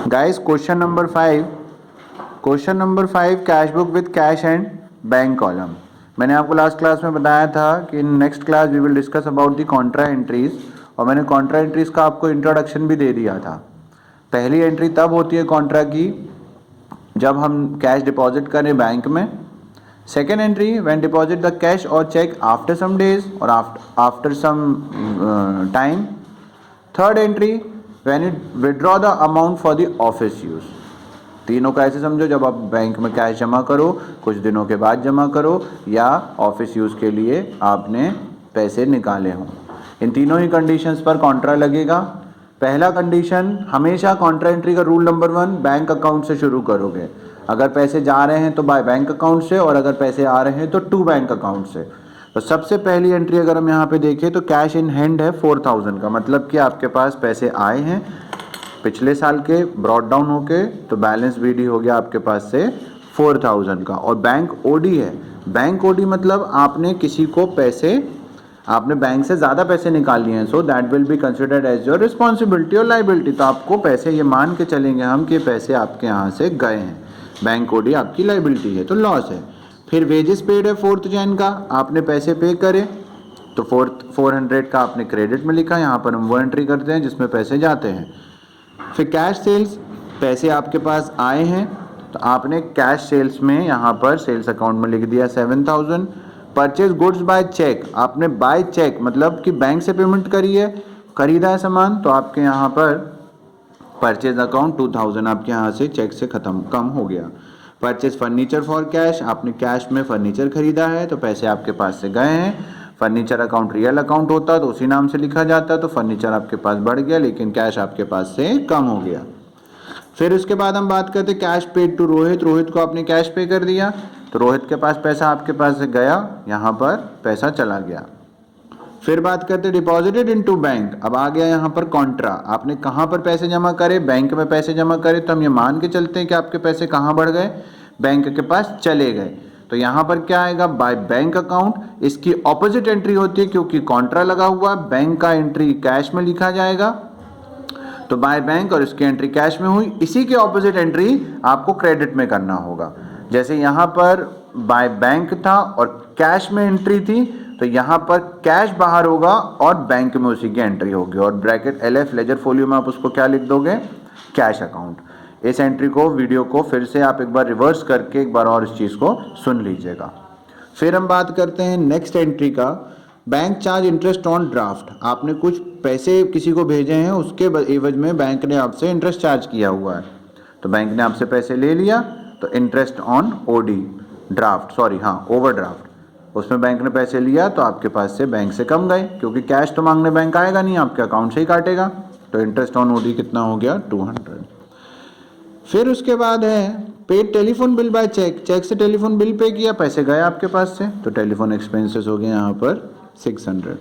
Guys question number 5 cash book with cash and bank column. मैंने आपको last class में बताया था कि in next class we will discuss about the contra entries, और मैंने कॉन्ट्रा एंट्रीज का आपको इंट्रोडक्शन भी दे दिया था। पहली एंट्री तब होती है कॉन्ट्रा की जब हम कैश डिपॉजिट करें बैंक में। Second entry when deposit the cash और चेक आफ्टर सम डेज और after some time. Third entry when you withdraw the amount for the office use. तीनों का ऐसे समझो, जब आप बैंक में कैश जमा करो, कुछ दिनों के बाद जमा करो, या ऑफिस यूज के लिए आपने पैसे निकाले हों। इन तीनों ही कंडीशंस पर कॉन्ट्रा लगेगा। पहला कंडीशन हमेशा कॉन्ट्रा एंट्री का रूल नंबर 1, बैंक अकाउंट से शुरू करोगे। अगर पैसे जा रहे हैं तो बाय बैंक अकाउंट से, और अगर पैसे आ रहे हैं तो टू बैंक अकाउंट से। तो सबसे पहली एंट्री अगर हम यहाँ पे देखें तो कैश इन हैंड है 4000 का, मतलब कि आपके पास पैसे आए हैं पिछले साल के ब्रॉड डाउन होके, तो बैलेंस बीडी हो गया आपके पास से 4000 का। और बैंक ओडी है। बैंक ओडी मतलब आपने किसी को पैसे, आपने बैंक से ज़्यादा पैसे निकाल लिए हैं, so that will be considered as your responsibility और लाइबिलिटी। तो आपको पैसे ये मान के चलेंगे हम कि पैसे आपके यहाँ से गए हैं, बैंक ओडी आपकी लाइबिलिटी है, तो लॉस है। फिर वेजेस पेड है 4 जैन का, आपने पैसे पे करे तो 400 का आपने क्रेडिट में लिखा, यहाँ पर हम वो एंट्री करते हैं जिसमें पैसे जाते हैं। फिर कैश सेल्स, पैसे आपके पास आए हैं तो आपने कैश सेल्स में यहाँ पर सेल्स अकाउंट में लिख दिया 7000। परचेज गुड्स बाय चेक, आपने बाय चेक मतलब कि बैंक से पेमेंट करी है, खरीदा है सामान, तो आपके यहाँ पर परचेज अकाउंट 2000 आपके यहाँ से चेक से कम हो गया। परचेज फर्नीचर फॉर कैश, आपने कैश में फर्नीचर खरीदा है तो पैसे आपके पास से गए हैं। फर्नीचर अकाउंट रियल अकाउंट होता तो उसी नाम से लिखा जाता, तो फर्नीचर आपके पास बढ़ गया लेकिन कैश आपके पास से कम हो गया। फिर उसके बाद हम बात करते cash paid to Rohit. Rohit को आपने कैश पे कर दिया तो रोहित के पास पैसा आपके पास से गया, यहाँ पर पैसा चला गया। फिर बात करते डिपॉजिटेड इनटू बैंक। अब आ गया यहाँ पर कॉन्ट्रा, आपने कहाँ पर पैसे जमा करे, बैंक में पैसे जमा करे, तो हम ये मान के चलते हैं कि आपके पैसे कहाँ बढ़ गए, बैंक के पास चले गए। तो यहाँ पर क्या आएगा, बाय बैंक अकाउंट। इसकी ऑपोजिट एंट्री होती है क्योंकि कॉन्ट्रा लगा हुआ, बैंक का एंट्री कैश में लिखा जाएगा, तो बाय बैंक और इसकी एंट्री कैश में हुई। इसी के ऑपोजिट एंट्री आपको क्रेडिट में करना होगा। जैसे यहाँ पर बाय बैंक था और कैश में एंट्री थी, तो यहाँ पर कैश बाहर होगा और बैंक में उसी की एंट्री होगी, और ब्रैकेट LF लेजर फोलियो में आप उसको क्या लिख दोगे, कैश अकाउंट। इस एंट्री को, वीडियो को फिर से आप एक बार रिवर्स करके एक बार और इस चीज़ को सुन लीजिएगा। फिर हम बात करते हैं नेक्स्ट एंट्री का, bank charge interest on draft. आपने कुछ पैसे किसी को भेजे हैं, उसके एवज में बैंक ने आपसे इंटरेस्ट चार्ज किया हुआ है, तो बैंक ने आपसे पैसे ले लिया, तो interest on OD draft, sorry हाँ ओवरड्राफ्ट, उसमें बैंक ने पैसे लिया तो आपके पास से बैंक से कम गए, क्योंकि कैश तो मांगने बैंक आएगा नहीं, आपके अकाउंट से ही काटेगा, तो इंटरेस्ट ऑन OD कितना हो गया 200। फिर उसके बाद है paid telephone bill by cheque. Cheque से टेलीफोन बिल पे किया, पैसे गए आपके पास से, तो टेलीफोन एक्सपेंसेस हो गए यहाँ पर 600।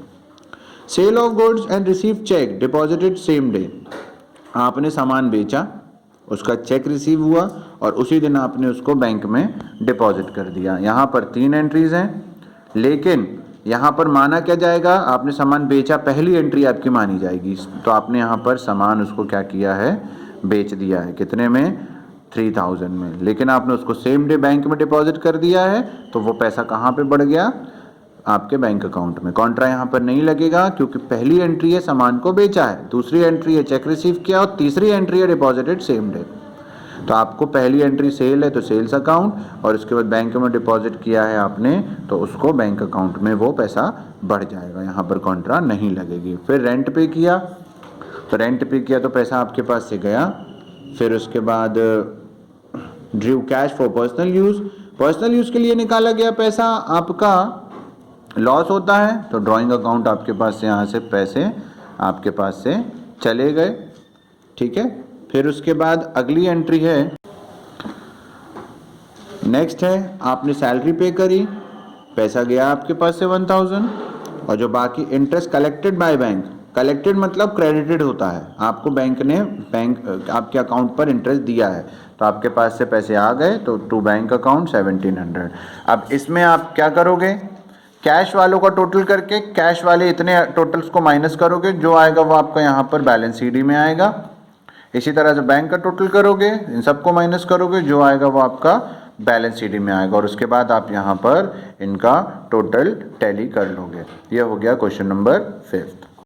Sale of goods and receive cheque deposited same day. आपने सामान बेचा, उसका चेक रिसीव हुआ और उसी दिन आपने उसको बैंक में डिपॉजिट कर दिया। यहाँ पर 3 एंट्रीज हैं, लेकिन यहाँ पर माना क्या जाएगा, आपने सामान बेचा, पहली एंट्री आपकी मानी जाएगी। तो आपने यहाँ पर सामान उसको क्या किया है, बेच दिया है, कितने में, 3000 में, लेकिन आपने उसको सेम डे बैंक में डिपॉजिट कर दिया है, तो वो पैसा कहाँ पे बढ़ गया, आपके बैंक अकाउंट में। कॉन्ट्रा यहाँ पर नहीं लगेगा क्योंकि पहली एंट्री है सामान को बेचा है, दूसरी एंट्री है चेक रिसीव किया, और तीसरी एंट्री है डिपॉजिटेड सेम डे। तो आपको पहली एंट्री सेल है तो सेल्स अकाउंट, और उसके बाद बैंक में डिपॉजिट किया है आपने तो उसको बैंक अकाउंट में वो पैसा बढ़ जाएगा, यहाँ पर कॉन्ट्रा नहीं लगेगी। फिर रेंट पे किया, तो रेंट पे किया तो पैसा आपके पास से गया। फिर उसके बाद Drew cash for personal use, personal use के लिए निकाला गया पैसा आपका लॉस होता है, तो ड्राइंग अकाउंट आपके पास से, यहाँ से पैसे आपके पास से चले गए, ठीक है। फिर उसके बाद अगली एंट्री है, नेक्स्ट है आपने सैलरी पे करी, पैसा गया आपके पास से 1000, और जो बाकी interest collected by bank, collected मतलब क्रेडिटेड होता है, आपको बैंक ने आपके अकाउंट पर इंटरेस्ट दिया है, तो आपके पास से पैसे आ गए, तो टू बैंक अकाउंट 1700। अब इसमें आप क्या करोगे, कैश वालों का टोटल करके कैश वाले इतने टोटल्स को माइनस करोगे, जो आएगा वो आपका यहाँ पर बैलेंस CD में आएगा। इसी तरह से बैंक का टोटल करोगे, इन सबको माइनस करोगे, जो आएगा वो आपका बैलेंस शीट में आएगा और उसके बाद आप यहाँ पर इनका टोटल टैली कर लोगे। ये हो गया क्वेश्चन नंबर 5।